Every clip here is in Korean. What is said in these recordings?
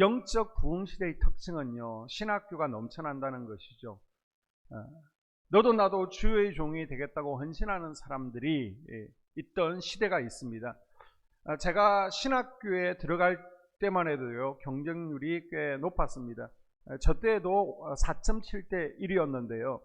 영적 부흥 시대의 특징은요, 신학교가 넘쳐난다는 것이죠. 너도 나도 주의 종이 되겠다고 헌신하는 사람들이 있던 시대가 있습니다. 제가 신학교에 들어갈 때만 해도요, 경쟁률이 꽤 높았습니다. 저 때에도 4.7대 1이었는데요.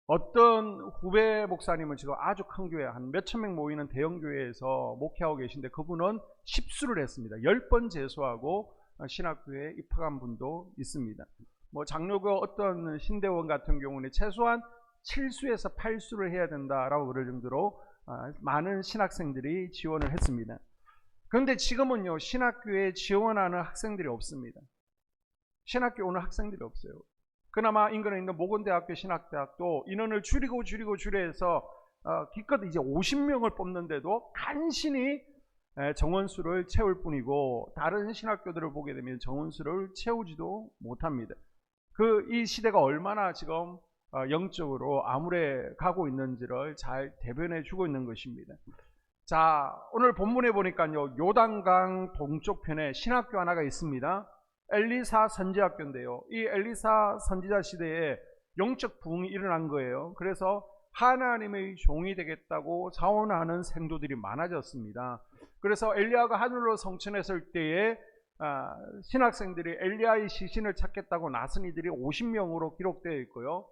어떤 후배 목사님은 지금 아주 큰 교회, 한 몇천 명 모이는 대형 교회에서 목회하고 계신데, 그분은 십수를 했습니다. 10번 재수하고 신학교에 입학한 분도 있습니다. 뭐 장로교 어떤 신대원 같은 경우는 최소한 7수에서 8수를 해야 된다라고 그럴 정도로 많은 신학생들이 지원을 했습니다. 그런데 지금은요, 신학교에 지원하는 학생들이 없습니다. 신학교 오는 학생들이 없어요. 그나마 인근에 있는 모건대학교 신학대학도 인원을 줄여서 기껏 이제 50명을 뽑는데도 간신히 정원수를 채울 뿐이고, 다른 신학교들을 보게 되면 정원수를 채우지도 못합니다. 이 시대가 얼마나 지금 영적으로 암울해 가고 있는지를 잘 대변해 주고 있는 것입니다. 자, 오늘 본문에 보니까요, 요단강 동쪽 편에 신학교 하나가 있습니다. 엘리사 선지학교인데요, 이 엘리사 선지자 시대에 영적 부흥이 일어난 거예요. 그래서 하나님의 종이 되겠다고 자원하는 생도들이 많아졌습니다. 그래서 엘리야가 하늘로 성천했을 때에 신학생들이 엘리야의 시신을 찾겠다고 나선 이들이 50명으로 기록되어 있고요.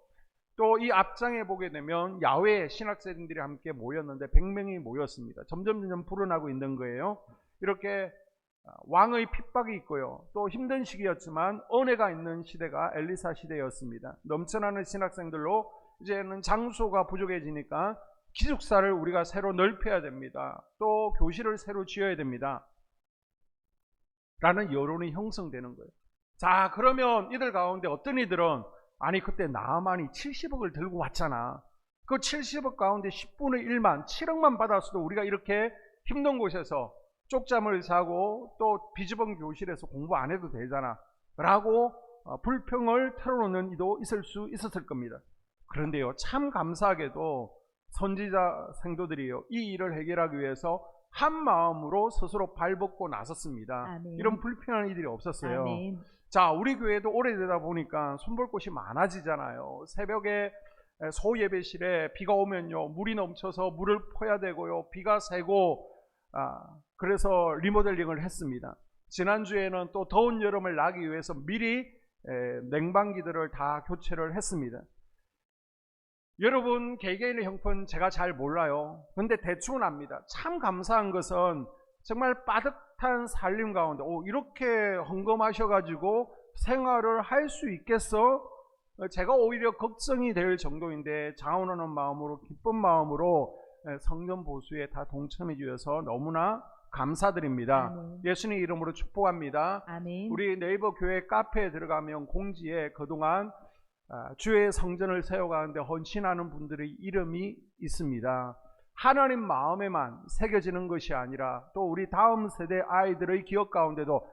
또 이 앞장에 보게 되면 야외 신학생들이 함께 모였는데 100명이 모였습니다. 점점 불어나고 있는 거예요. 이렇게 왕의 핍박이 있고요, 또 힘든 시기였지만 은혜가 있는 시대가 엘리사 시대였습니다. 넘쳐나는 신학생들로 이제는 장소가 부족해지니까 기숙사를 우리가 새로 넓혀야 됩니다. 또 교실을 새로 지어야 됩니다. 라는 여론이 형성되는 거예요. 자, 그러면 이들 가운데 어떤 이들은, 아니 그때 나하만이 70억을 들고 왔잖아. 그 70억 가운데 10분의 1만, 7억만 받았어도 우리가 이렇게 힘든 곳에서 쪽잠을 자고 또 비즈번 교실에서 공부 안 해도 되잖아 라고 불평을 털어놓는 이도 있을 수 있었을 겁니다. 그런데요, 참 감사하게도 선지자 생도들이요, 이 일을 해결하기 위해서 한 마음으로 스스로 발벗고 나섰습니다. 아멘. 이런 불평하는 이들이 없었어요. 아멘. 자, 우리 교회도 오래되다 보니까 손볼 곳이 많아지잖아요. 새벽에 소예배실에 비가 오면요, 물이 넘쳐서 물을 퍼야 되고요, 비가 새고, 그래서 리모델링을 했습니다. 지난주에는 또 더운 여름을 나기 위해서 미리 냉방기들을 다 교체를 했습니다. 여러분 개개인의 형편 제가 잘 몰라요. 근데 대충은 압니다. 참 감사한 것은 정말 빠듯한 살림 가운데 이렇게 헌금하셔가지고 생활을 할 수 있겠어? 제가 오히려 걱정이 될 정도인데 자원하는 마음으로, 기쁜 마음으로 성전 보수에 다 동참해 주셔서 너무나 감사드립니다. 아멘. 예수님 이름으로 축복합니다. 아멘. 우리 네이버 교회 카페에 들어가면 공지에 그동안 주의 성전을 세워가는데 헌신하는 분들의 이름이 있습니다. 하나님 마음에만 새겨지는 것이 아니라 또 우리 다음 세대 아이들의 기억 가운데도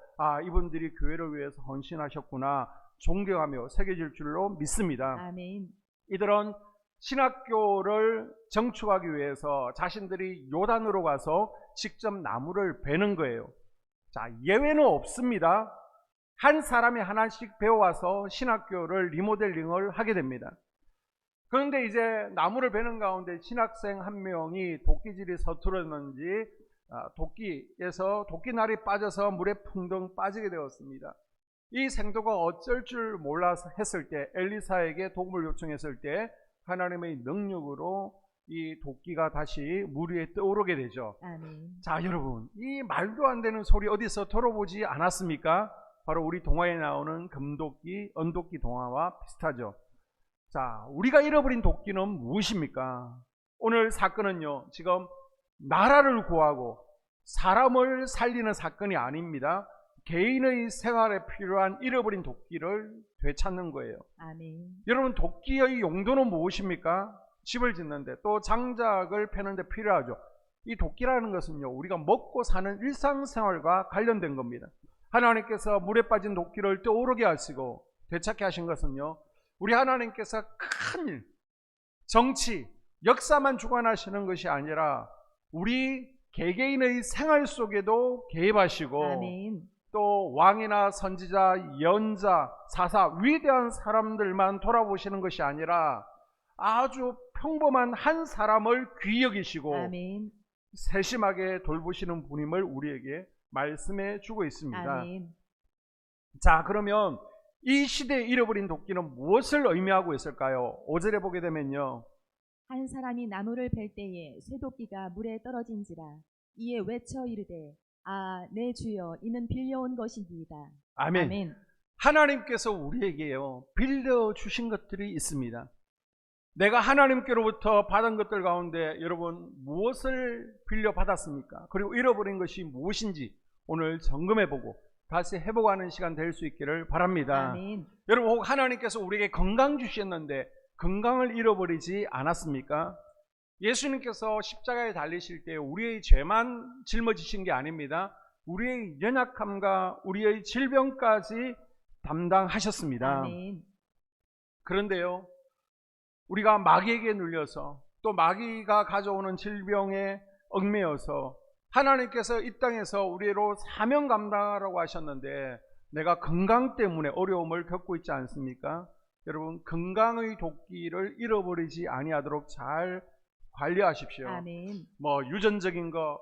이분들이 교회를 위해서 헌신하셨구나 존경하며 새겨질 줄로 믿습니다. 아멘. 이들은 신학교를 정축하기 위해서 자신들이 요단으로 가서 직접 나무를 베는 거예요. 자, 예외는 없습니다. 한 사람이 하나씩 배워와서 신학교를 리모델링을 하게 됩니다. 그런데 이제 나무를 베는 가운데 신학생 한 명이 도끼질이 서툴었는지 도끼에서 도끼날이 빠져서 물에 풍덩 빠지게 되었습니다. 이 생도가 어쩔 줄 몰라서 했을 때, 엘리사에게 도움을 요청했을 때 하나님의 능력으로 이 도끼가 다시 물 위에 떠오르게 되죠. 아멘. 자, 여러분, 이 말도 안 되는 소리 어디서 들어보지 않았습니까? 바로 우리 동화에 나오는 금도끼, 은도끼 동화와 비슷하죠. 자, 우리가 잃어버린 도끼는 무엇입니까? 오늘 사건은요, 지금 나라를 구하고 사람을 살리는 사건이 아닙니다. 개인의 생활에 필요한 잃어버린 도끼를 되찾는 거예요. 아멘. 여러분, 도끼의 용도는 무엇입니까? 집을 짓는데 또 장작을 패는데 필요하죠. 이 도끼라는 것은요, 우리가 먹고 사는 일상생활과 관련된 겁니다. 하나님께서 물에 빠진 도끼를 떠오르게 하시고 되찾게 하신 것은요, 우리 하나님께서 큰 일, 정치, 역사만 주관하시는 것이 아니라 우리 개개인의 생활 속에도 개입하시고 아멘. 또 왕이나 선지자, 예언자, 사사, 위대한 사람들만 돌아보시는 것이 아니라 아주 평범한 한 사람을 귀히 여기시고 아멘. 세심하게 돌보시는 분임을 우리에게 말씀해 주고 있습니다. 아멘. 자, 그러면 이 시대에 잃어버린 도끼는 무엇을 의미하고 있을까요? 5절에 보게 되면요, 한 사람이 나무를 벨 때에 쇠도끼가 물에 떨어진지라. 이에 외쳐 이르되 아, 내 주여, 이는 빌려온 것이니이다. 아멘. 아멘. 하나님께서 우리에게요 빌려주신 것들이 있습니다. 내가 하나님께로부터 받은 것들 가운데 여러분 무엇을 빌려받았습니까? 그리고 잃어버린 것이 무엇인지 오늘 점검해보고 다시 회복하는 시간 될 수 있기를 바랍니다. 아멘. 여러분, 혹 하나님께서 우리에게 건강 주셨는데 건강을 잃어버리지 않았습니까? 예수님께서 십자가에 달리실 때 우리의 죄만 짊어지신 게 아닙니다. 우리의 연약함과 우리의 질병까지 담당하셨습니다. 아멘. 그런데요, 우리가 마귀에게 눌려서 또 마귀가 가져오는 질병에 얽매여서 하나님께서 이 땅에서 우리로 사명 감당하라고 하셨는데 내가 건강 때문에 어려움을 겪고 있지 않습니까? 여러분, 건강의 도끼를 잃어버리지 아니하도록 잘 관리하십시오. 아멘. 유전적인 거,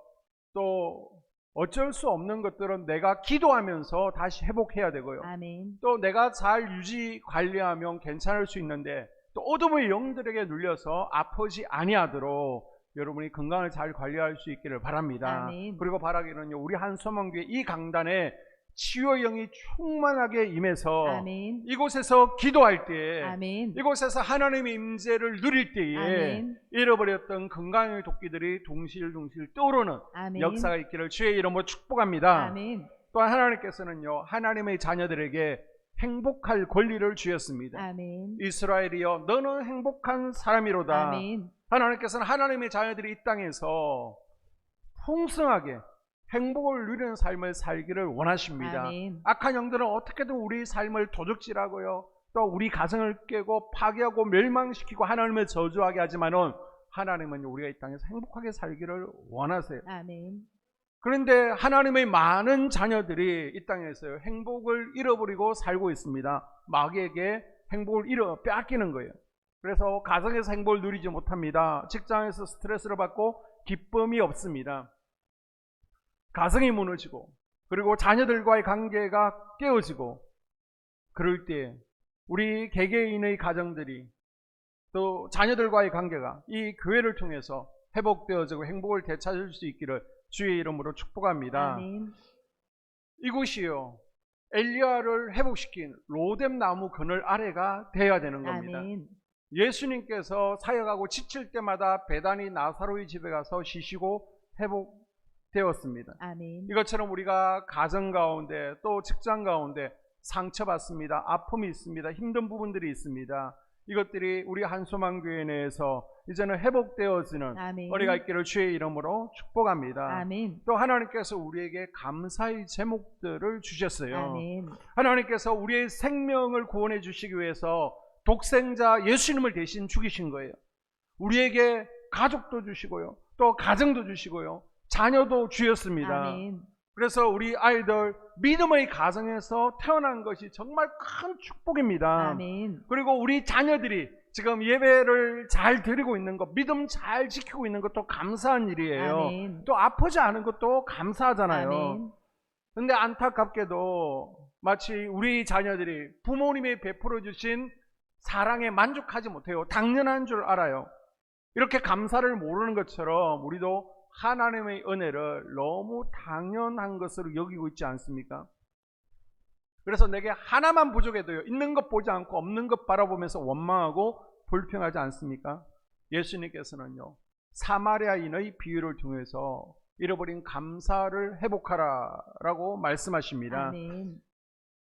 또 어쩔 수 없는 것들은 내가 기도하면서 다시 회복해야 되고요. 아멘. 또 내가 잘 유지 관리하면 괜찮을 수 있는데 또 어둠의 영들에게 눌려서 아프지 아니하도록 여러분이 건강을 잘 관리할 수 있기를 바랍니다. 아멘. 그리고 바라기는요, 우리 한소망교회 이 강단에 치유의 영이 충만하게 임해서 아멘. 이곳에서 기도할 때에 아멘. 이곳에서 하나님의 임재를 누릴 때에 아멘. 잃어버렸던 건강의 도끼들이 둥실둥실 떠오르는 아멘. 역사가 있기를 주의 이름으로 축복합니다. 아멘. 또한 하나님께서는요 하나님의 자녀들에게 행복할 권리를 주셨습니다. 아멘. 이스라엘이여 너는 행복한 사람이로다. 아멘. 하나님께서는 하나님의 자녀들이 이 땅에서 풍성하게 행복을 누리는 삶을 살기를 원하십니다. 아멘. 악한 영들은 어떻게든 우리 삶을 도적질하고요, 또 우리 가정을 깨고 파괴하고 멸망시키고 하나님을 저주하게 하지만은 하나님은 우리가 이 땅에서 행복하게 살기를 원하세요. 아멘. 그런데 하나님의 많은 자녀들이 이 땅에서 행복을 잃어버리고 살고 있습니다. 마귀에게 행복을 빼앗기는 거예요. 그래서 가정에서 행복을 누리지 못합니다. 직장에서 스트레스를 받고 기쁨이 없습니다. 가정이 무너지고 그리고 자녀들과의 관계가 깨어지고 그럴 때 우리 개개인의 가정들이 또 자녀들과의 관계가 이 교회를 통해서 회복되어지고 행복을 되찾을 수 있기를 주의 이름으로 축복합니다. 아멘. 이곳이요 엘리야를 회복시킨 로뎀 나무 그늘 아래가 되어야 되는 겁니다. 아멘. 예수님께서 사역하고 지칠 때마다 베다니 나사로의 집에 가서 쉬시고 회복되었습니다. 아멘. 이것처럼 우리가 가정 가운데 또 직장 가운데 상처받습니다. 아픔이 있습니다. 힘든 부분들이 있습니다. 이것들이 우리 한소망교회 내에서 이제는 회복되어지는 아멘. 은혜가 있기를 주의 이름으로 축복합니다. 아멘. 또 하나님께서 우리에게 감사의 제목들을 주셨어요. 아멘. 하나님께서 우리의 생명을 구원해 주시기 위해서 독생자 예수님을 대신 죽이신 거예요. 우리에게 가족도 주시고요, 또 가정도 주시고요, 자녀도 주셨습니다. 아멘. 그래서 우리 아이들 믿음의 가정에서 태어난 것이 정말 큰 축복입니다. 아멘. 그리고 우리 자녀들이 지금 예배를 잘 드리고 있는 것, 믿음 잘 지키고 있는 것도 감사한 일이에요. 아멘. 또 아프지 않은 것도 감사하잖아요. 아멘. 근데 안타깝게도 마치 우리 자녀들이 부모님이 베풀어 주신 사랑에 만족하지 못해요. 당연한 줄 알아요. 이렇게 감사를 모르는 것처럼 우리도 하나님의 은혜를 너무 당연한 것으로 여기고 있지 않습니까? 그래서 내게 하나만 부족해도요, 있는 것 보지 않고 없는 것 바라보면서 원망하고 불평하지 않습니까? 예수님께서는요 사마리아인의 비유를 통해서 잃어버린 감사를 회복하라 라고 말씀하십니다. 아멘.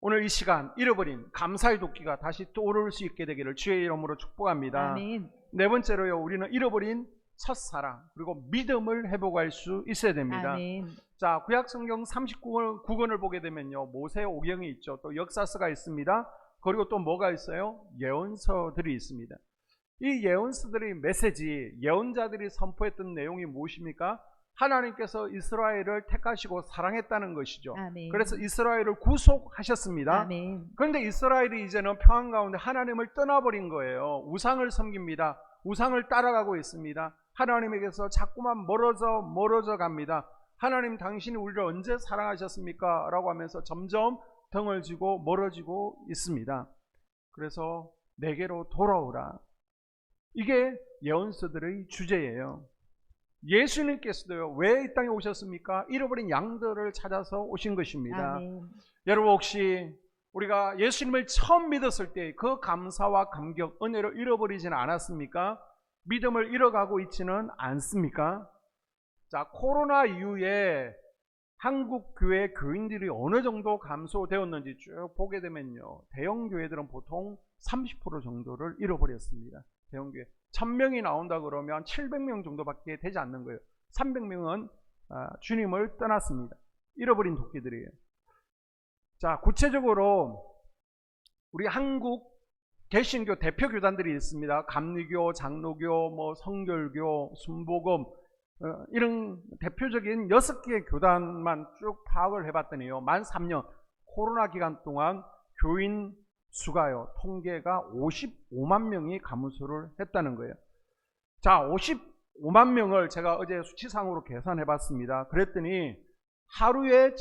오늘 이 시간 잃어버린 감사의 도끼가 다시 떠오를 수 있게 되기를 주의 이름으로 축복합니다. 아멘. 네 번째로요, 우리는 잃어버린 첫사랑 그리고 믿음을 회복할 수 있어야 됩니다. 아멘. 자, 구약성경 39권을 보게 되면요 모세 오경이 있죠, 또 역사서가 있습니다. 그리고 또 뭐가 있어요? 예언서들이 있습니다. 이 예언서들의 메시지, 예언자들이 선포했던 내용이 무엇입니까? 하나님께서 이스라엘을 택하시고 사랑했다는 것이죠. 아멘. 그래서 이스라엘을 구속하셨습니다. 아멘. 그런데 이스라엘이 이제는 평안 가운데 하나님을 떠나버린 거예요. 우상을 섬깁니다. 우상을 따라가고 있습니다. 하나님에게서 자꾸만 멀어져 갑니다. 하나님, 당신이 우리를 언제 사랑하셨습니까? 라고 하면서 점점 등을 지고 멀어지고 있습니다. 그래서 내게로 돌아오라. 이게 예언서들의 주제예요. 예수님께서도요, 왜 이 땅에 오셨습니까? 잃어버린 양들을 찾아서 오신 것입니다. 아멘. 여러분, 혹시 우리가 예수님을 처음 믿었을 때 그 감사와 감격, 은혜를 잃어버리지는 않았습니까? 믿음을 잃어가고 있지는 않습니까? 자, 코로나 이후에 한국 교회 교인들이 어느 정도 감소되었는지 쭉 보게 되면요, 대형 교회들은 보통 30% 정도를 잃어버렸습니다. 대형 교회 1000명이 나온다 그러면 700명 정도밖에 되지 않는 거예요. 300명은 주님을 떠났습니다. 잃어버린 도끼들이에요. 자, 구체적으로 우리 한국 개신교 대표 교단들이 있습니다. 감리교, 장로교, 성결교, 순복음, 이런 대표적인 6개의 교단만 쭉 파악을 해봤더니요, 만 3년 코로나 기간 동안 교인 수가요, 통계가 55만 명이 감소를 했다는 거예요. 자, 55만 명을 제가 어제 수치상으로 계산해 봤습니다. 그랬더니 하루에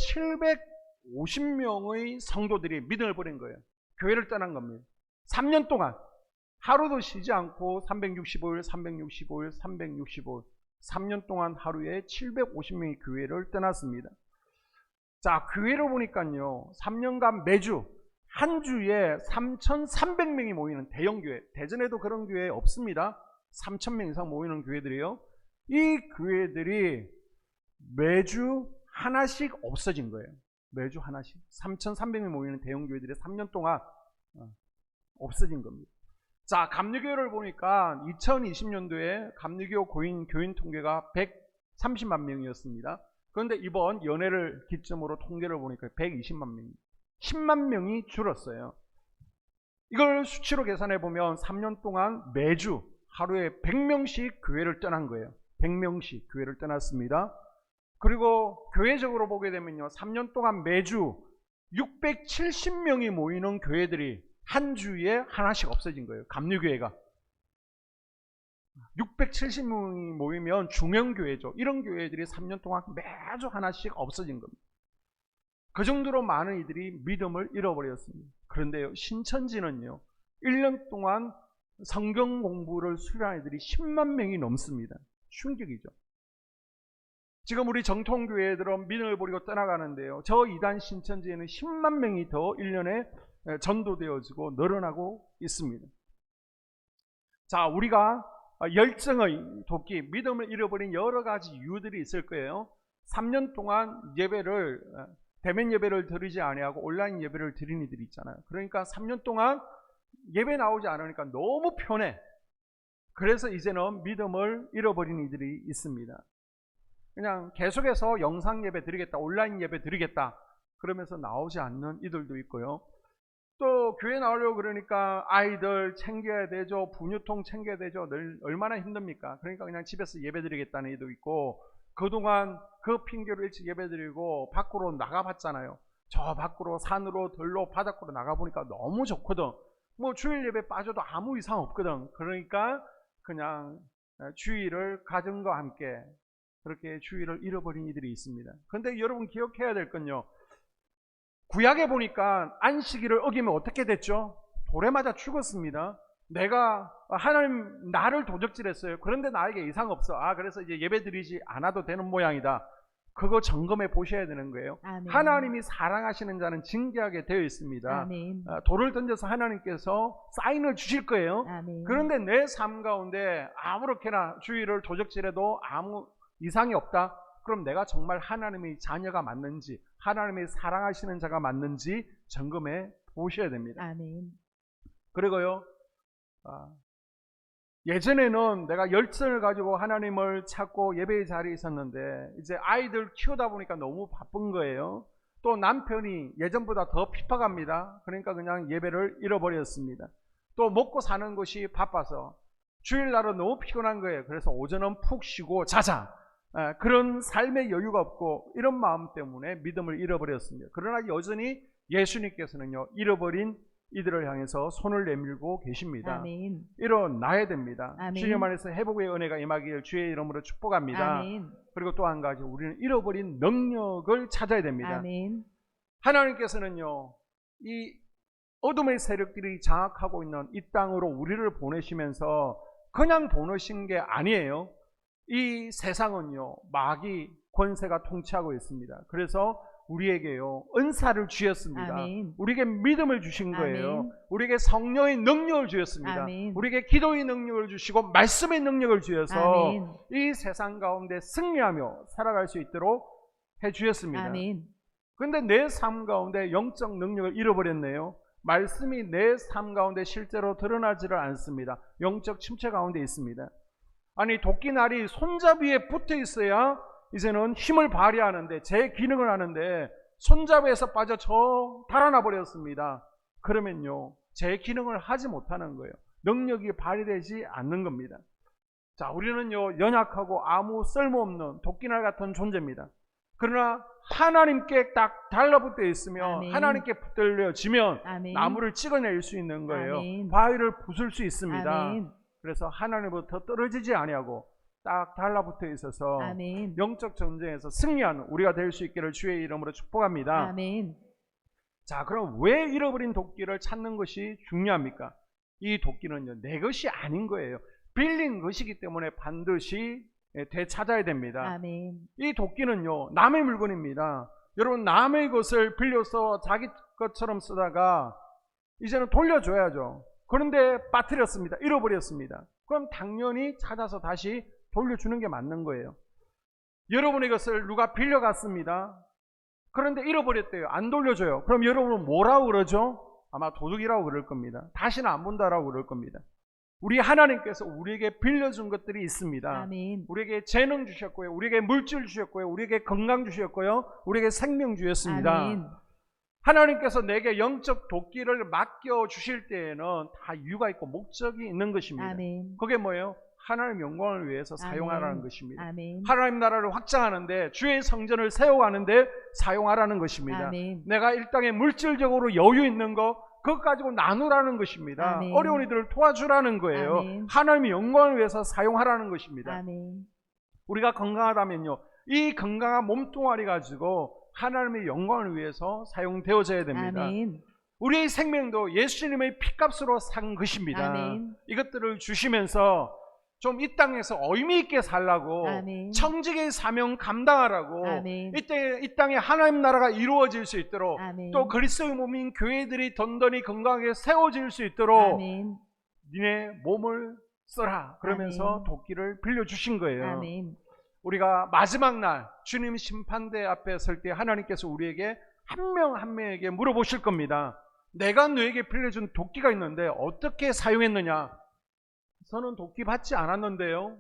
750명의 성도들이 믿음을 버린 거예요. 교회를 떠난 겁니다. 3년 동안 하루도 쉬지 않고 365일, 365일, 365일 3년 동안 하루에 750명이 교회를 떠났습니다. 자, 교회로 보니까요, 3년간 매주 한 주에 3,300명이 모이는 대형 교회, 대전에도 그런 교회 없습니다. 3,000명 이상 모이는 교회들이요, 이 교회들이 매주 하나씩 없어진 거예요. 매주 하나씩 3,300명이 모이는 대형 교회들이 3년 동안 없어진 겁니다. 자, 감리교를 보니까 2020년도에 감리교 교인 통계가 130만 명이었습니다. 그런데 이번 연회를 기점으로 통계를 보니까 120만 명입니다. 10만 명이 줄었어요. 이걸 수치로 계산해 보면 3년 동안 매주 하루에 100명씩 교회를 떠난 거예요. 100명씩 교회를 떠났습니다. 그리고 교회적으로 보게 되면요, 3년 동안 매주 670명이 모이는 교회들이 한 주에 하나씩 없어진 거예요. 감리교회가 670명이 모이면 중형교회죠. 이런 교회들이 3년 동안 매주 하나씩 없어진 겁니다. 그 정도로 많은 이들이 믿음을 잃어버렸습니다. 그런데요, 신천지는요, 1년 동안 성경 공부를 수료한 이들이 10만 명이 넘습니다. 충격이죠. 지금 우리 정통교회들은 믿음을 버리고 떠나가는데요, 저 이단 신천지에는 10만 명이 더 1년에 전도되어지고 늘어나고 있습니다. 자, 우리가 열정의 도끼, 믿음을 잃어버린 여러 가지 이유들이 있을 거예요. 3년 동안 예배를, 대면 예배를 드리지 아니하고 온라인 예배를 드린 이들이 있잖아요. 그러니까 3년 동안 예배 나오지 않으니까 너무 편해. 그래서 이제는 믿음을 잃어버린 이들이 있습니다. 그냥 계속해서 영상 예배 드리겠다, 온라인 예배 드리겠다 그러면서 나오지 않는 이들도 있고요. 또 교회 나오려고 그러니까 아이들 챙겨야 되죠, 분유통 챙겨야 되죠. 얼마나 힘듭니까? 그러니까 그냥 집에서 예배 드리겠다는 이도 있고, 그동안 그 핑계로 일찍 예배 드리고 밖으로 나가봤잖아요. 저 밖으로 산으로 들로 바닷가로 나가보니까 너무 좋거든. 뭐 주일 예배 빠져도 아무 이상 없거든. 그러니까 그냥 주일을 가정과 함께 그렇게 주일을 잃어버린 이들이 있습니다. 그런데 여러분 기억해야 될 건요, 구약에 보니까 안식일을 어기면 어떻게 됐죠? 돌에 맞아 죽었습니다. 내가 하나님 나를 도적질했어요. 그런데 나에게 이상 없어. 그래서 이제 예배 드리지 않아도 되는 모양이다. 그거 점검해 보셔야 되는 거예요. 아멘. 하나님이 사랑하시는 자는 징계하게 되어 있습니다. 아멘. 돌을 던져서 하나님께서 사인을 주실 거예요. 아멘. 그런데 내 삶 가운데 아무렇게나 주일을 도적질해도 아무 이상이 없다. 그럼 내가 정말 하나님의 자녀가 맞는지, 하나님의 사랑하시는 자가 맞는지 점검해 보셔야 됩니다. 아멘. 그리고요, 예전에는 내가 열정을 가지고 하나님을 찾고 예배의 자리에 있었는데 이제 아이들 키우다 보니까 너무 바쁜 거예요. 또 남편이 예전보다 더 핍박합니다. 그러니까 그냥 예배를 잃어버렸습니다. 또 먹고 사는 것이 바빠서 주일날은 너무 피곤한 거예요. 그래서 오전은 푹 쉬고 자자. 그런 삶의 여유가 없고 이런 마음 때문에 믿음을 잃어버렸습니다. 그러나 여전히 예수님께서는요, 잃어버린 이들을 향해서 손을 내밀고 계십니다. 아멘. 일어나야 됩니다. 아멘. 주님 안에서 회복의 은혜가 임하기를 주의 이름으로 축복합니다. 아멘. 그리고 또 한 가지, 우리는 잃어버린 능력을 찾아야 됩니다. 아멘. 하나님께서는요, 이 어둠의 세력들이 장악하고 있는 이 땅으로 우리를 보내시면서 그냥 보내신 게 아니에요. 이 세상은요, 마귀 권세가 통치하고 있습니다. 그래서 우리에게요, 은사를 주셨습니다. 아멘. 우리에게 믿음을 주신 거예요. 아멘. 우리에게 성령의 능력을 주셨습니다. 아멘. 우리에게 기도의 능력을 주시고 말씀의 능력을 주셔서 아멘. 이 세상 가운데 승리하며 살아갈 수 있도록 해주셨습니다. 아멘. 그런데 내 삶 가운데 영적 능력을 잃어버렸네요. 말씀이 내 삶 가운데 실제로 드러나지를 않습니다. 영적 침체 가운데 있습니다. 아니, 도끼날이 손잡이에 붙어 있어야 이제는 힘을 발휘하는데, 제 기능을 하는데 손잡이에서 빠져 저 달아나 버렸습니다. 그러면요, 제 기능을 하지 못하는 거예요. 능력이 발휘되지 않는 겁니다. 자, 우리는요, 연약하고 아무 쓸모없는 도끼날 같은 존재입니다. 그러나 하나님께 딱 달라붙어 있으면, 아멘. 하나님께 붙들려지면 아멘. 나무를 찍어낼 수 있는 거예요. 아멘. 바위를 부술 수 있습니다. 아멘. 그래서 하나님부터 떨어지지 아니하고 딱 달라붙어 있어서 아멘. 영적 전쟁에서 승리하는 우리가 될 수 있기를 주의 이름으로 축복합니다. 아멘. 자, 그럼 왜 잃어버린 도끼를 찾는 것이 중요합니까? 이 도끼는요, 내 것이 아닌 거예요. 빌린 것이기 때문에 반드시 되찾아야 됩니다. 아멘. 이 도끼는요, 남의 물건입니다. 여러분, 남의 것을 빌려서 자기 것처럼 쓰다가 이제는 돌려줘야죠. 그런데 빠뜨렸습니다. 잃어버렸습니다. 그럼 당연히 찾아서 다시 돌려주는 게 맞는 거예요. 여러분의 것을 누가 빌려갔습니다. 그런데 잃어버렸대요. 안 돌려줘요. 그럼 여러분은 뭐라고 그러죠? 아마 도둑이라고 그럴 겁니다. 다시는 안 본다라고 그럴 겁니다. 우리 하나님께서 우리에게 빌려준 것들이 있습니다. 아멘. 우리에게 재능 주셨고요, 우리에게 물질 주셨고요, 우리에게 건강 주셨고요, 우리에게 생명 주셨습니다. 아멘. 하나님께서 내게 영적 도끼를 맡겨 주실 때에는 다 이유가 있고 목적이 있는 것입니다. 아멘. 그게 뭐예요? 하나님 영광을 위해서 아멘. 사용하라는 것입니다. 아멘. 하나님 나라를 확장하는데, 주의 성전을 세워가는데 사용하라는 것입니다. 아멘. 내가 이 땅에 물질적으로 여유 있는 거, 그것 가지고 나누라는 것입니다. 아멘. 어려운 이들을 도와주라는 거예요. 아멘. 하나님의 영광을 위해서 사용하라는 것입니다. 아멘. 우리가 건강하다면요, 이 건강한 몸뚱아리 가지고 하나님의 영광을 위해서 사용되어져야 됩니다. 아멘. 우리의 생명도 예수님의 피값으로 산 것입니다. 아멘. 이것들을 주시면서 좀 이 땅에서 의미 있게 살라고, 아멘. 청직의 사명 감당하라고, 아멘. 이 땅에 하나님 나라가 이루어질 수 있도록, 아멘. 또 그리스도의 몸인 교회들이 든든히 건강하게 세워질 수 있도록 아멘. 니네 몸을 써라 그러면서 아멘. 도끼를 빌려주신 거예요. 아멘. 우리가 마지막 날 주님 심판대 앞에 설 때 하나님께서 우리에게 한 명 한 명에게 물어보실 겁니다. 내가 너에게 빌려준 도끼가 있는데 어떻게 사용했느냐? 저는 도끼 받지 않았는데요.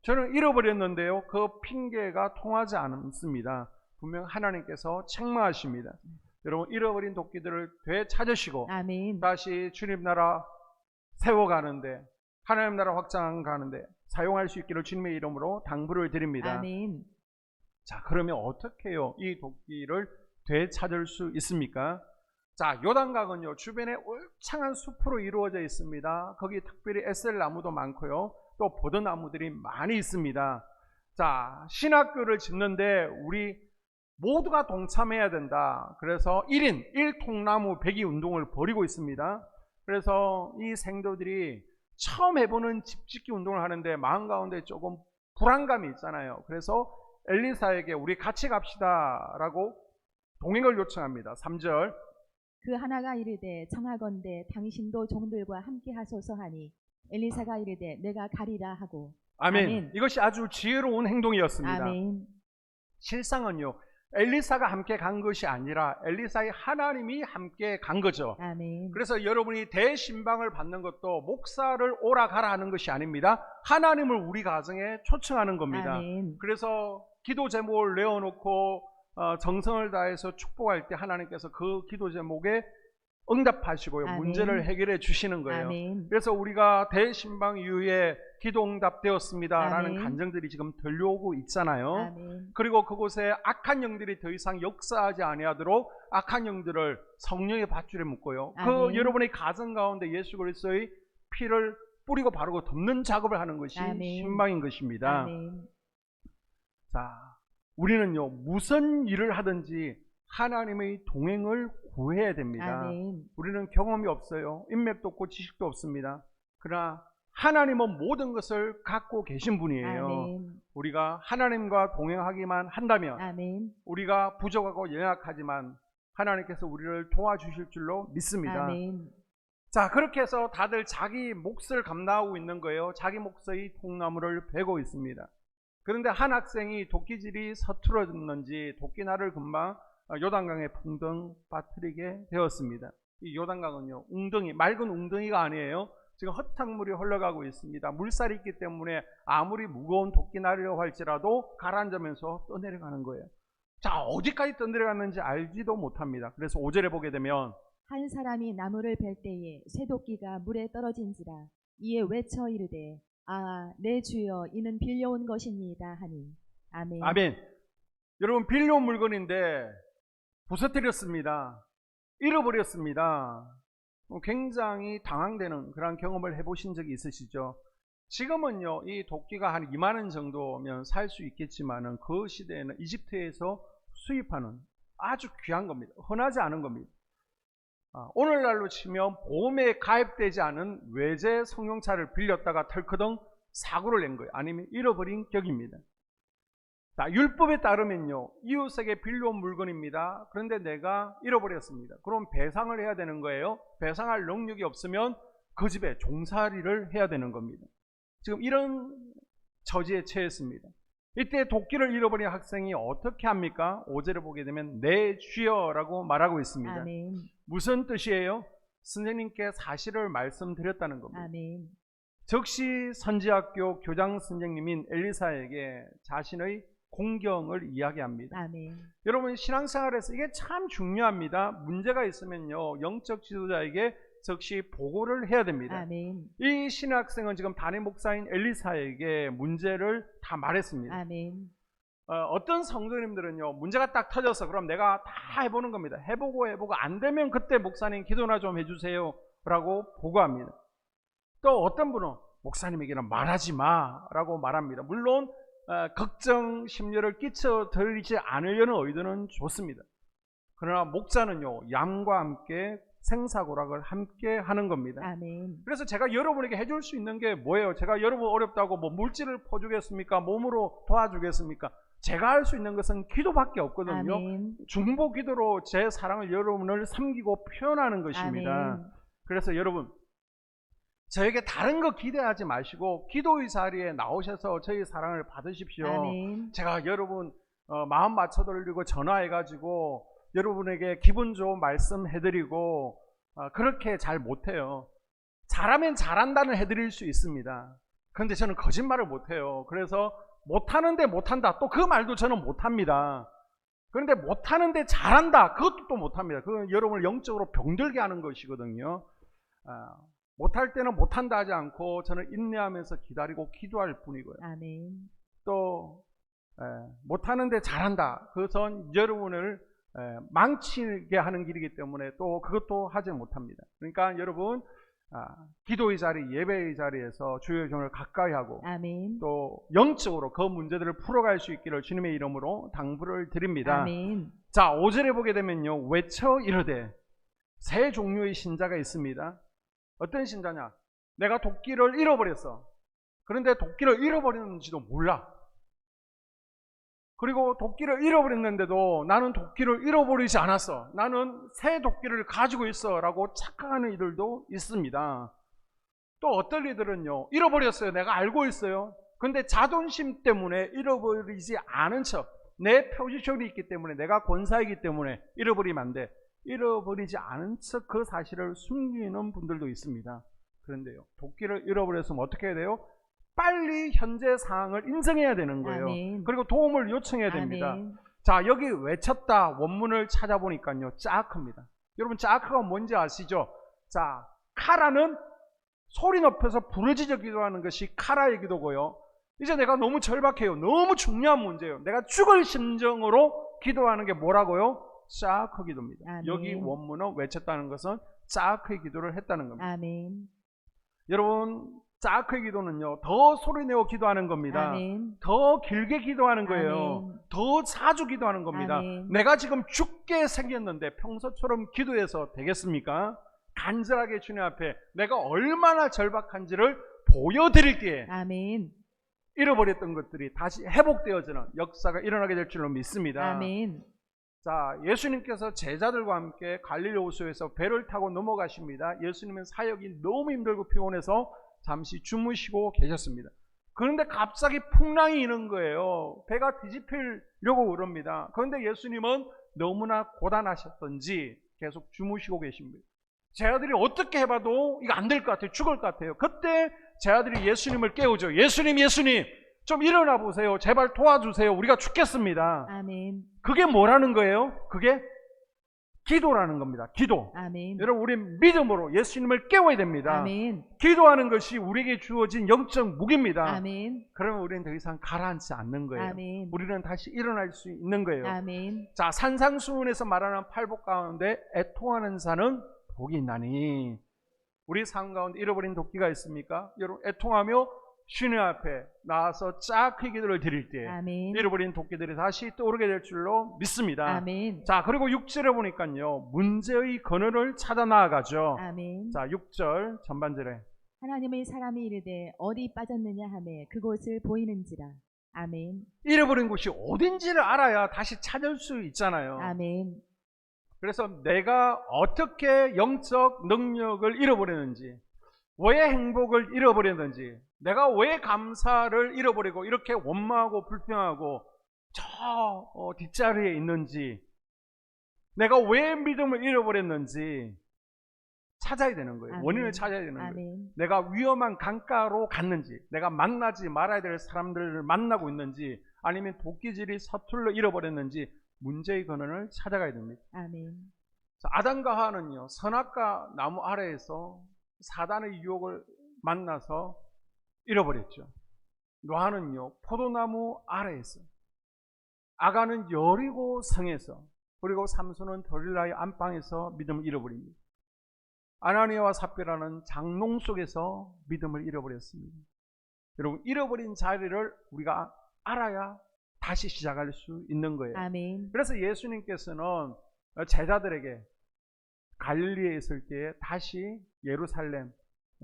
저는 잃어버렸는데요. 그 핑계가 통하지 않습니다. 분명 하나님께서 책망하십니다. 여러분, 잃어버린 도끼들을 되찾으시고 아멘. 다시 주님 나라 세워가는데, 하나님 나라 확장가는데 사용할 수 있기를 주님의 이름으로 당부를 드립니다. 아멘. 자, 그러면 어떻게 해요? 이 도끼를 되찾을 수 있습니까? 자, 요단강은요, 주변에 울창한 숲으로 이루어져 있습니다. 거기 특별히 에셀 나무도 많고요, 또 보드나무들이 많이 있습니다. 자, 신학교를 짓는데 우리 모두가 동참해야 된다. 그래서 1인 1통나무 배기 운동을 벌이고 있습니다. 그래서 이 생도들이 처음 해보는 집짓기 운동을 하는데 마음 가운데 조금 불안감이 있잖아요. 그래서 엘리사에게 우리 같이 갑시다 라고 동행을 요청합니다. 3절, 그 하나가 이르되 청하건대 당신도 종들과 함께 하소서 하니 엘리사가 이르되 내가 가리라 하고. 아멘. 아멘. 이것이 아주 지혜로운 행동이었습니다. 아멘. 실상은요, 엘리사가 함께 간 것이 아니라 엘리사의 하나님이 함께 간 거죠. 아멘. 그래서 여러분이 대신방을 받는 것도 목사를 오라 가라 하는 것이 아닙니다. 하나님을 우리 가정에 초청하는 겁니다. 아멘. 그래서 기도 제목을 내어놓고 정성을 다해서 축복할 때 하나님께서 그 기도 제목에 응답하시고요. 아멘. 문제를 해결해 주시는 거예요. 아멘. 그래서 우리가 대신방 이후에 기도 응답되었습니다라는 아멘. 간증들이 지금 들려오고 있잖아요. 아멘. 그리고 그곳에 악한 영들이 더 이상 역사하지 아니하도록 악한 영들을 성령의 밧줄에 묶고요. 그 아멘. 여러분의 가정 가운데 예수 그리스도의 피를 뿌리고 바르고 덮는 작업을 하는 것이 아멘. 신방인 것입니다. 아멘. 자, 우리는요 무슨 일을 하든지 하나님의 동행을 구해야 됩니다. 아멘. 우리는 경험이 없어요. 인맥도 없고 지식도 없습니다. 그러나 하나님은 모든 것을 갖고 계신 분이에요. 아멘. 우리가 하나님과 동행하기만 한다면 아멘. 우리가 부족하고 연약하지만 하나님께서 우리를 도와주실 줄로 믿습니다. 아멘. 자, 그렇게 해서 다들 자기 몫을 감당하고 있는 거예요. 자기 몫의 통나무를 베고 있습니다. 그런데 한 학생이 도끼질이 서툴어졌는지 도끼날을 금방 요단강에 풍덩 빠뜨리게 되었습니다. 이 요단강은요, 웅덩이, 맑은 웅덩이가 아니에요. 지금 흙탕물이 흘러가고 있습니다. 물살이 있기 때문에 아무리 무거운 도끼날이라고 할지라도 가라앉으면서 떠내려가는 거예요. 자, 어디까지 떠내려갔는지 알지도 못합니다. 그래서 5절에 보게 되면 한 사람이 나무를 벨 때에 쇠도끼가 물에 떨어진지라 이에 외쳐 이르되 아 내 주여 이는 빌려온 것이니이다 하니. 아멘. 아멘. 여러분, 빌려온 물건인데 부서뜨렸습니다. 잃어버렸습니다. 굉장히 당황되는 그런 경험을 해보신 적이 있으시죠? 지금은요, 이 도끼가 한 2만 원 정도면 살 수 있겠지만은 그 시대에는 이집트에서 수입하는 아주 귀한 겁니다. 흔하지 않은 겁니다. 오늘날로 치면 보험에 가입되지 않은 외제 승용차를 빌렸다가 털커덩 사고를 낸 거예요. 아니면 잃어버린 격입니다. 자, 율법에 따르면요, 이웃에게 빌려온 물건입니다. 그런데 내가 잃어버렸습니다. 그럼 배상을 해야 되는 거예요. 배상할 능력이 없으면 그 집에 종살이를 해야 되는 겁니다. 지금 이런 처지에 처했습니다. 이때 도끼를 잃어버린 학생이 어떻게 합니까? 5절을 보게 되면 내 주여라고 말하고 있습니다. 아멘. 무슨 뜻이에요? 선생님께 사실을 말씀드렸다는 겁니다. 아멘. 즉시 선지학교 교장 선생님인 엘리사에게 자신의 공경을 이야기합니다. 아멘. 여러분, 신앙생활에서 이게 참 중요합니다. 문제가 있으면요, 영적 지도자에게 즉시 보고를 해야 됩니다. 아멘. 이 신학생은 지금 담임 목사인 엘리사에게 문제를 다 말했습니다. 아멘. 어떤 성도님들은요, 문제가 딱 터져서 그럼 내가 다 해보는 겁니다. 해보고 안 되면 그때 목사님 기도나 좀 해주세요 라고 보고합니다. 또 어떤 분은 목사님에게는 말하지 마 라고 말합니다. 물론 걱정 심려를 끼쳐드리지 않으려는 의도는 좋습니다. 그러나 목자는요, 양과 함께 생사고락을 함께 하는 겁니다. 아멘. 그래서 제가 여러분에게 해줄 수 있는 게 뭐예요? 제가 여러분 어렵다고 뭐 물질을 퍼주겠습니까? 몸으로 도와주겠습니까? 제가 할 수 있는 것은 기도밖에 없거든요. 아멘. 중보 기도로 제 사랑을 여러분을 섬기고 표현하는 것입니다. 아멘. 그래서 여러분, 저에게 다른 거 기대하지 마시고 기도의 자리에 나오셔서 저희 사랑을 받으십시오. 아멘. 제가 여러분 마음 맞춰드리고 전화해가지고 여러분에게 기분 좋은 말씀 해드리고 그렇게 잘 못해요. 잘하면 잘한다는 해드릴 수 있습니다. 그런데 저는 거짓말을 못해요. 그래서 못하는데 못한다, 또 그 말도 저는 못합니다. 그런데 못하는데 잘한다, 그것도 또 못합니다. 그건 여러분을 영적으로 병들게 하는 것이거든요. 못할 때는 못한다 하지 않고 저는 인내하면서 기다리고 기도할 뿐이고요. 아멘. 또 못하는데 잘한다, 그것은 여러분을 망치게 하는 길이기 때문에 또 그것도 하지 못합니다. 그러니까 여러분, 기도의 자리, 예배의 자리에서 주의 종을 가까이 하고 아멘. 또 영적으로 그 문제들을 풀어갈 수 있기를 주님의 이름으로 당부를 드립니다. 아멘. 자, 5절에 보게 되면요, 외쳐 이르되. 세 종류의 신자가 있습니다. 어떤 신자냐? 내가 도끼를 잃어버렸어. 그런데 도끼를 잃어버렸는지도 몰라. 그리고 도끼를 잃어버렸는데도 나는 도끼를 잃어버리지 않았어, 나는 새 도끼를 가지고 있어 라고 착각하는 이들도 있습니다. 또 어떤 이들은요, 잃어버렸어요. 내가 알고 있어요. 근데 자존심 때문에 잃어버리지 않은 척, 내 포지션이 있기 때문에, 내가 권사이기 때문에 잃어버리면 안 돼, 잃어버리지 않은 척 그 사실을 숨기는 분들도 있습니다. 그런데요, 도끼를 잃어버렸으면 어떻게 해야 돼요? 빨리 현재 상황을 인정해야 되는 거예요. 아멘. 그리고 도움을 요청해야 됩니다. 아멘. 자, 여기 외쳤다 원문을 찾아보니까요, 쫙 큽니다. 여러분 짜크가 뭔지 아시죠? 자, 카라는 소리 높여서 부르짖어 기도하는 것이 카라의 기도고요. 이제 내가 너무 절박해요. 너무 중요한 문제예요. 내가 죽을 심정으로 기도하는 게 뭐라고요? 짜크 기도입니다. 아멘. 여기 원문은 외쳤다는 것은 짜크의 기도를 했다는 겁니다. 아멘. 여러분, 짜크의 기도는요, 더 소리내어 기도하는 겁니다. 아멘. 더 길게 기도하는 거예요. 아멘. 더 자주 기도하는 겁니다. 아멘. 내가 지금 죽게 생겼는데 평소처럼 기도해서 되겠습니까? 간절하게 주님 앞에 내가 얼마나 절박한지를 보여드릴 때에 아멘. 잃어버렸던 것들이 다시 회복되어지는 역사가 일어나게 될 줄로 믿습니다. 아멘. 자, 예수님께서 제자들과 함께 갈릴리 호수에서 배를 타고 넘어가십니다. 예수님은 사역이 너무 힘들고 피곤해서 잠시 주무시고 계셨습니다. 그런데 갑자기 풍랑이 이는 거예요. 배가 뒤집히려고 그럽니다. 그런데 예수님은 너무나 고단하셨던지 계속 주무시고 계십니다. 제자들이 어떻게 해봐도 이거 안 될 것 같아요. 죽을 것 같아요. 그때 제자들이 예수님을 깨우죠. 예수님, 예수님, 좀 일어나 보세요. 제발 도와주세요. 우리가 죽겠습니다. 아멘. 그게 뭐라는 거예요? 그게 기도라는 겁니다. 기도. 아멘. 여러분, 우리 믿음으로 예수님을 깨워야 됩니다. 아멘. 기도하는 것이 우리에게 주어진 영적 무기입니다. 아멘. 그러면 우리는 더 이상 가라앉지 않는 거예요. 아멘. 우리는 다시 일어날 수 있는 거예요. 아멘. 자, 산상수훈에서 말하는 팔복 가운데 애통하는 자는 복이 있나니. 우리 삶 가운데 잃어버린 도끼가 있습니까? 여러분, 애통하며 주님 앞에 나와서 짜크 기도를 드릴 때 아멘. 잃어버린 도끼들이 다시 떠오르게 될 줄로 믿습니다. 아멘. 자, 그리고 6절에 보니까요, 문제의 근원을 찾아 나아가죠. 아멘. 자, 6절 전반절에 하나님의 사람이 이르되 어디 빠졌느냐 하매 그곳을 보이는지라. 아멘. 잃어버린 곳이 어딘지를 알아야 다시 찾을 수 있잖아요. 아멘. 그래서 내가 어떻게 영적 능력을 잃어버렸는지, 왜 행복을 잃어버렸는지, 내가 왜 감사를 잃어버리고 이렇게 원망하고 불평하고 저 뒷자리에 있는지, 내가 왜 믿음을 잃어버렸는지 찾아야 되는 거예요. 아멘. 원인을 찾아야 되는 거예요. 아멘. 내가 위험한 강가로 갔는지, 내가 만나지 말아야 될 사람들을 만나고 있는지, 아니면 도끼질이 서툴러 잃어버렸는지 문제의 근원을 찾아가야 됩니다. 아멘. 자, 아담과 하와는요, 선악과 나무 아래에서 사단의 유혹을 만나서 잃어버렸죠. 노아는요, 포도나무 아래에서, 아가는 여리고 성에서, 그리고 삼손은 들릴라의 안방에서 믿음을 잃어버립니다. 아나니아와 삽비라는 장롱 속에서 믿음을 잃어버렸습니다. 여러분, 잃어버린 자리를 우리가 알아야 다시 시작할 수 있는 거예요. 아멘. 그래서 예수님께서는 제자들에게 갈릴리에 있을 때에 다시 예루살렘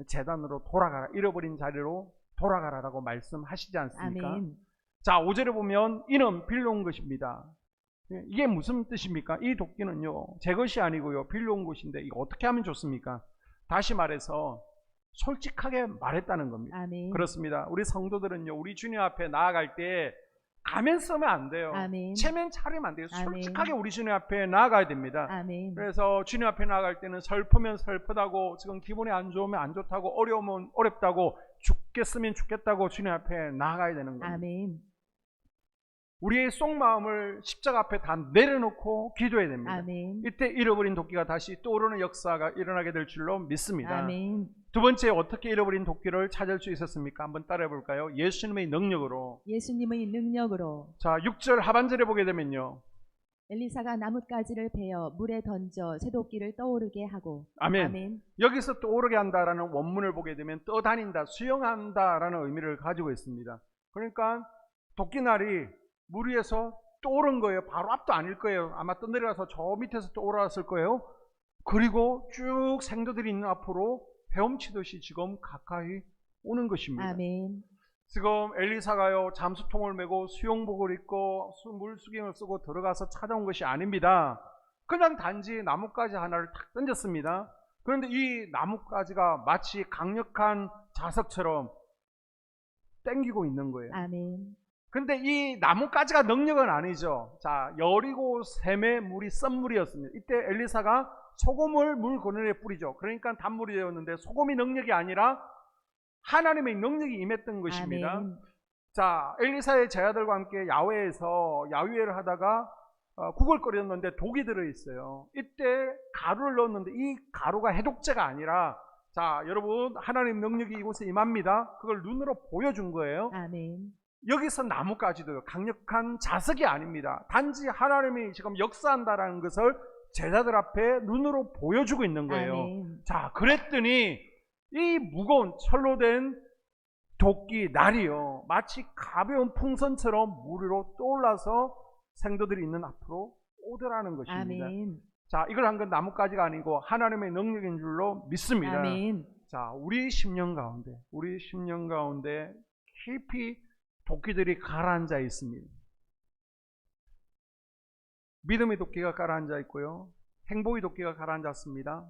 제단으로 돌아가라, 잃어버린 자리로 돌아가라라고 말씀하시지 않습니까? 아멘. 자, 5절에 보면 이는 빌려온 것입니다. 이게 무슨 뜻입니까? 이 도끼는요, 제 것이 아니고요, 빌려온 것인데 이거 어떻게 하면 좋습니까? 다시 말해서 솔직하게 말했다는 겁니다. 아멘. 그렇습니다. 우리 성도들은요, 우리 주님 앞에 나아갈 때 가면 쓰면 안 돼요. 아멘. 체면 차리면 안 돼요. 아멘. 솔직하게 우리 주님 앞에 나아가야 됩니다. 아멘. 그래서 주님 앞에 나아갈 때는 슬프면 슬프다고, 지금 기분이 안 좋으면 안 좋다고, 어려우면 어렵다고, 죽겠으면 죽겠다고 주님 앞에 나아가야 되는 겁니다. 아멘. 우리의 속마음을 십자가 앞에 다 내려놓고 기도해야 됩니다. 아멘. 이때 잃어버린 도끼가 다시 떠오르는 역사가 일어나게 될 줄로 믿습니다. 아멘. 두 번째, 어떻게 잃어버린 도끼를 찾을 수 있었습니까? 한번 따라해 볼까요? 예수님의 능력으로. 예수님의 능력으로. 자, 6절 하반절에 보게 되면요, 엘리사가 나뭇가지를 베어 물에 던져 새도끼를 떠오르게 하고. 아멘. 아멘. 여기서 떠오르게 한다라는 원문을 보게 되면 떠다닌다, 수영한다라는 의미를 가지고 있습니다. 그러니까 도끼날이 물 위에서 떠오른 거예요. 바로 앞도 아닐 거예요. 아마 떠내려가서 저 밑에서 떠올랐을 거예요. 그리고 쭉 생도들이 있는 앞으로 헤엄치듯이 지금 가까이 오는 것입니다. 아멘. 지금 엘리사가요, 잠수통을 메고 수영복을 입고 물수경을 쓰고 들어가서 찾아온 것이 아닙니다. 그냥 단지 나뭇가지 하나를 탁 던졌습니다. 그런데 이 나뭇가지가 마치 강력한 자석처럼 땡기고 있는 거예요. 아멘. 근데 이 나뭇가지가 능력은 아니죠. 자, 여리고 샘의 물이 쓴 물이었습니다. 이때 엘리사가 소금을 물 근원에 뿌리죠. 그러니까 단물이 되었는데 소금이 능력이 아니라 하나님의 능력이 임했던 것입니다. 아멘. 자, 엘리사의 제자들과 함께 야외에서 야유회를 하다가 국을 끓였는데 독이 들어있어요. 이때 가루를 넣었는데 이 가루가 해독제가 아니라, 자, 여러분, 하나님 능력이 이곳에 임합니다. 그걸 눈으로 보여준 거예요. 아멘. 여기서 나뭇가지도 강력한 자석이 아닙니다. 단지 하나님이 지금 역사한다라는 것을 제자들 앞에 눈으로 보여주고 있는 거예요. 아멘. 자, 그랬더니 이 무거운 철로 된 도끼 날이요, 마치 가벼운 풍선처럼 물 위로 떠올라서 생도들이 있는 앞으로 오더라는 것입니다. 아멘. 자, 이걸 한 건 나뭇가지가 아니고 하나님의 능력인 줄로 믿습니다. 아멘. 자, 우리 10년 가운데 깊이 도끼들이 가라앉아 있습니다. 믿음의 도끼가 가라앉아 있고요, 행복의 도끼가 가라앉았습니다.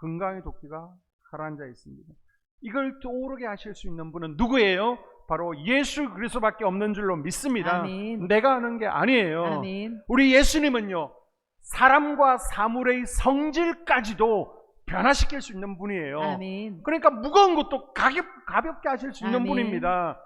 건강의 도끼가 가라앉아 있습니다. 이걸 떠오르게 하실 수 있는 분은 누구예요? 바로 예수 그리스도밖에 없는 줄로 믿습니다. 아멘. 내가 하는 게 아니에요. 아멘. 우리 예수님은요, 사람과 사물의 성질까지도 변화시킬 수 있는 분이에요. 아멘. 그러니까 무거운 것도 가볍게 하실 수 있는 아멘. 분입니다.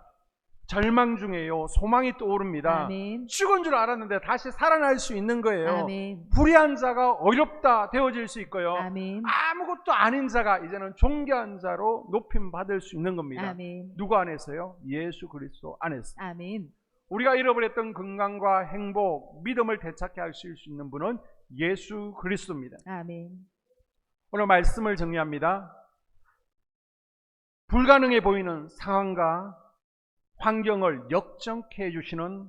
절망 중에요, 소망이 떠오릅니다. 아멘. 죽은 줄 알았는데 다시 살아날 수 있는 거예요. 아멘. 불의한 자가 어렵다 되어질 수 있고요, 아멘. 아무것도 아닌 자가 이제는 존귀한 자로 높임 받을 수 있는 겁니다. 아멘. 누구 안에서요? 예수 그리스도 안에서. 아멘. 우리가 잃어버렸던 건강과 행복, 믿음을 되찾게 하실 수 있는 분은 예수 그리스도입니다. 아멘. 오늘 말씀을 정리합니다. 불가능해 보이는 상황과 환경을 역정케 해주시는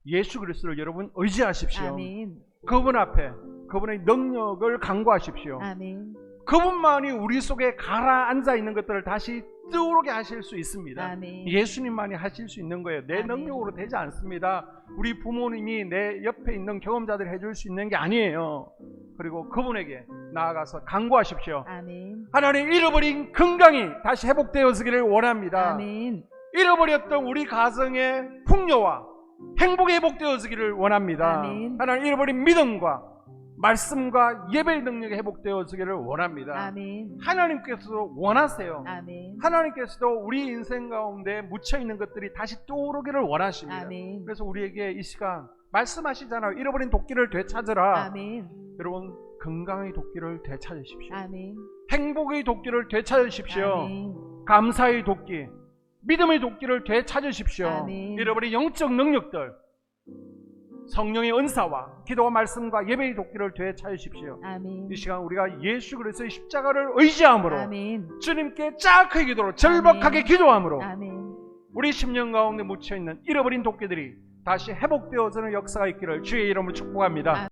예수 그리스도를 여러분 의지하십시오. 아멘. 그분 앞에 그분의 능력을 간구하십시오. 아멘. 그분만이 우리 속에 가라앉아 있는 것들을 다시 떠오르게 하실 수 있습니다. 아멘. 예수님만이 하실 수 있는 거예요. 내 아멘. 능력으로 되지 않습니다. 우리 부모님이 내 옆에 있는 경험자들이 해줄 수 있는 게 아니에요. 그리고 그분에게 나아가서 간구하십시오. 아멘. 하나님, 잃어버린 건강이 다시 회복되어지기를 원합니다. 아멘. 잃어버렸던 우리 가정의 풍요와 행복이 회복되어지기를 원합니다. 아멘. 하나님, 잃어버린 믿음과 말씀과 예배의 능력이 회복되어지기를 원합니다. 아멘. 하나님께서도 원하세요. 아멘. 하나님께서도 우리 인생 가운데 묻혀있는 것들이 다시 떠오르기를 원하십니다. 아멘. 그래서 우리에게 이 시간 말씀하시잖아요. 잃어버린 도끼를 되찾으라. 아멘. 여러분, 건강의 도끼를 되찾으십시오. 아멘. 행복의 도끼를 되찾으십시오. 아멘. 감사의 도끼, 믿음의 도끼를 되찾으십시오. 아멘. 잃어버린 영적 능력들, 성령의 은사와 기도와 말씀과 예배의 도끼를 되찾으십시오. 아멘. 이 시간 우리가 예수 그리스도의 십자가를 의지함으로, 아멘. 주님께 짝의 기도로, 절박하게 아멘. 기도함으로 아멘. 우리 10년 가운데 묻혀있는 잃어버린 도끼들이 다시 회복되어지는 역사가 있기를 주의 이름으로 축복합니다.